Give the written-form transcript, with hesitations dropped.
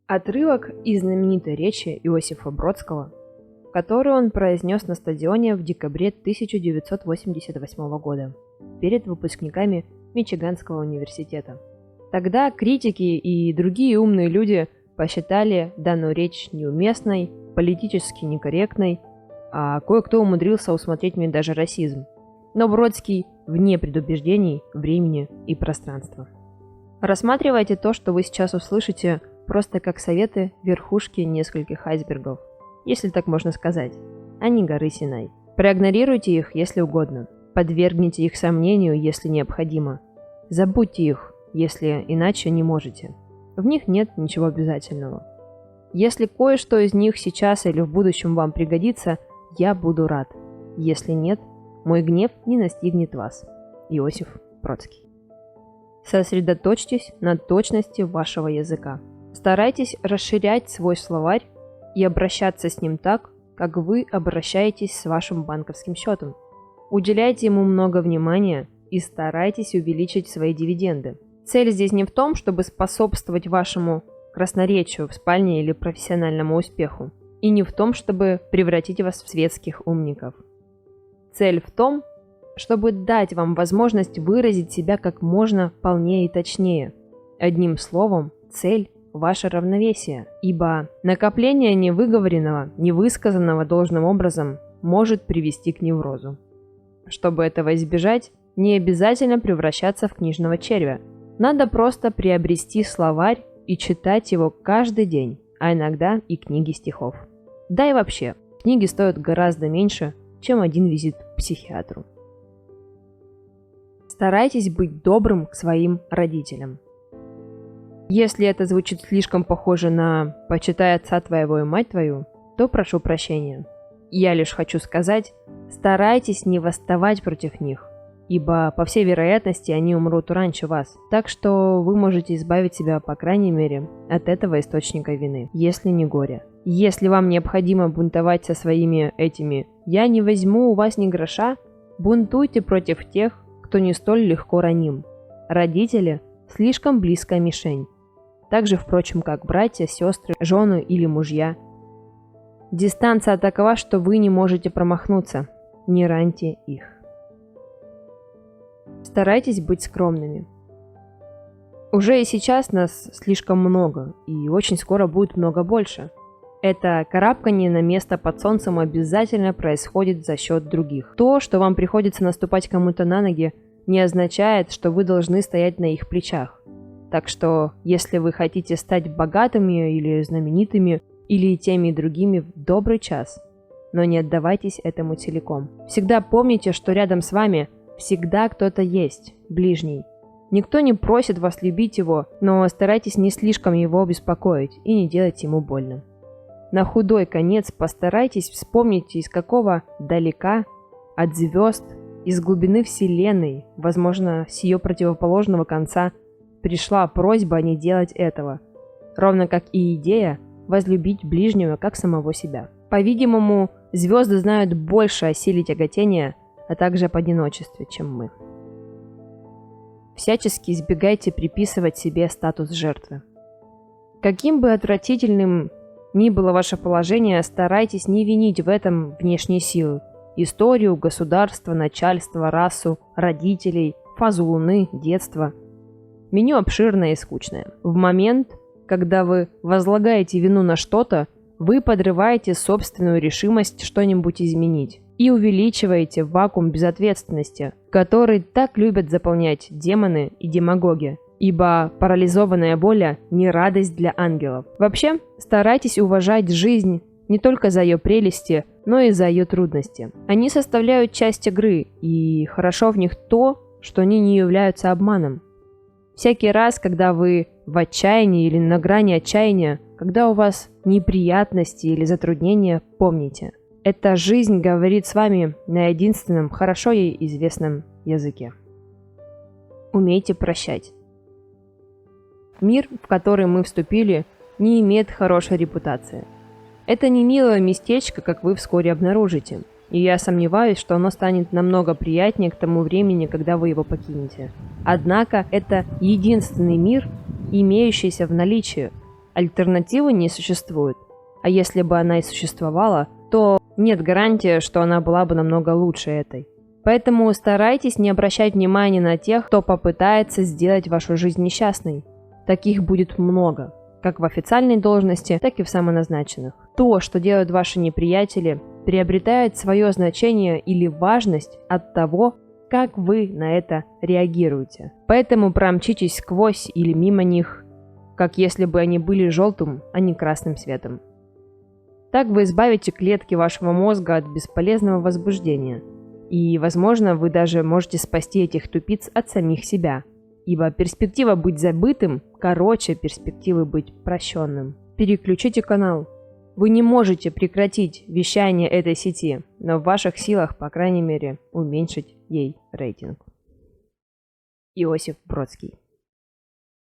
Отрывок из знаменитой речи Иосифа Бродского, которую он произнес на стадионе в декабре 1988 года перед выпускниками Мичиганского университета. Тогда критики и другие умные люди посчитали данную речь неуместной, политически некорректной, а кое-кто умудрился усмотреть в ней даже расизм. Но Бродский вне предубеждений, времени и пространства. Рассматривайте то, что вы сейчас услышите, просто как советы верхушки нескольких айсбергов, если так можно сказать, а не горы Синай. Проигнорируйте их, если угодно. Подвергните их сомнению, если необходимо. Забудьте их, если иначе не можете. В них нет ничего обязательного. Если кое-что из них сейчас или в будущем вам пригодится, я буду рад. Если нет, мой гнев не настигнет вас. Иосиф Бродский. Сосредоточьтесь на точности вашего языка. Старайтесь расширять свой словарь и обращаться с ним так, как вы обращаетесь с вашим банковским счетом. Уделяйте ему много внимания и старайтесь увеличить свои дивиденды. Цель здесь не в том, чтобы способствовать вашему красноречию в спальне или профессиональному успеху, и не в том, чтобы превратить вас в светских умников. Цель в том, чтобы дать вам возможность выразить себя как можно полнее и точнее. Одним словом, цель – ваше равновесие, ибо накопление невыговоренного, невысказанного должным образом может привести к неврозу. Чтобы этого избежать, не обязательно превращаться в книжного червя. Надо просто приобрести словарь и читать его каждый день, а иногда и книги стихов. Да и вообще, книги стоят гораздо меньше, чем один визит к психиатру. Старайтесь быть добрым к своим родителям. Если это звучит слишком похоже на «почитай отца твоего и мать твою», то прошу прощения. Я лишь хочу сказать, старайтесь не восставать против них, ибо, по всей вероятности, они умрут раньше вас. Так что вы можете избавить себя, по крайней мере, от этого источника вины, если не горя. Если вам необходимо бунтовать со своими этими «я не возьму у вас ни гроша», бунтуйте против тех, кто не столь легко раним. Родители – слишком близкая мишень. Так же, впрочем, как братья, сестры, жены или мужья. Дистанция такова, что вы не можете промахнуться. Не раньте их. Старайтесь быть скромными. Уже и сейчас нас слишком много, и очень скоро будет много больше. Это карабкание на место под солнцем обязательно происходит за счет других. То, что вам приходится наступать кому-то на ноги, не означает, что вы должны стоять на их плечах. Так что, если вы хотите стать богатыми или знаменитыми, или теми и другими, в добрый час, но не отдавайтесь этому целиком. Всегда помните, что рядом с вами всегда кто-то есть, ближний. Никто не просит вас любить его, но старайтесь не слишком его беспокоить и не делать ему больно. На худой конец постарайтесь вспомнить, из какого далека, от звезд, из глубины Вселенной, возможно, с ее противоположного конца, пришла просьба не делать этого, ровно как и идея возлюбить ближнего как самого себя. По-видимому, звезды знают больше о силе тяготения, а также об одиночестве, чем мы. Всячески избегайте приписывать себе статус жертвы. Каким бы отвратительным ни было ваше положение, старайтесь не винить в этом внешние силы. Историю, государство, начальство, расу, родителей, фазу Луны, детство. Меню обширное и скучное. В момент, когда вы возлагаете вину на что-то, вы подрываете собственную решимость что-нибудь изменить и увеличиваете вакуум безответственности, который так любят заполнять демоны и демагоги, ибо парализованная воля не радость для ангелов. Вообще, старайтесь уважать жизнь не только за ее прелести, но и за ее трудности. Они составляют часть игры, и хорошо в них то, что они не являются обманом. Всякий раз, когда вы в отчаянии или на грани отчаяния, когда у вас неприятности или затруднения, помните, эта жизнь говорит с вами на единственном, хорошо ей известном языке. Умейте прощать. Мир, в который мы вступили, не имеет хорошей репутации. Это не милое местечко, как вы вскоре обнаружите, и я сомневаюсь, что оно станет намного приятнее к тому времени, когда вы его покинете. Однако это единственный мир, имеющийся в наличии, Альтернативы не существует. А если бы она и существовала, то нет гарантии, что она была бы намного лучше этой. Поэтому старайтесь не обращать внимания на тех, кто попытается сделать вашу жизнь несчастной. Таких будет много, как в официальной должности, так и в самоназначенных. То, что делают ваши неприятели, приобретает свое значение или важность от того, как вы на это реагируете. Поэтому промчитесь сквозь или мимо них, как если бы они были желтым, а не красным светом. Так вы избавите клетки вашего мозга от бесполезного возбуждения. И, возможно, вы даже можете спасти этих тупиц от самих себя. Ибо перспектива быть забытым короче перспективы быть прощенным. Переключите канал. Вы не можете прекратить вещание этой сети, но в ваших силах, по крайней мере, уменьшить ей рейтинг. Иосиф Бродский.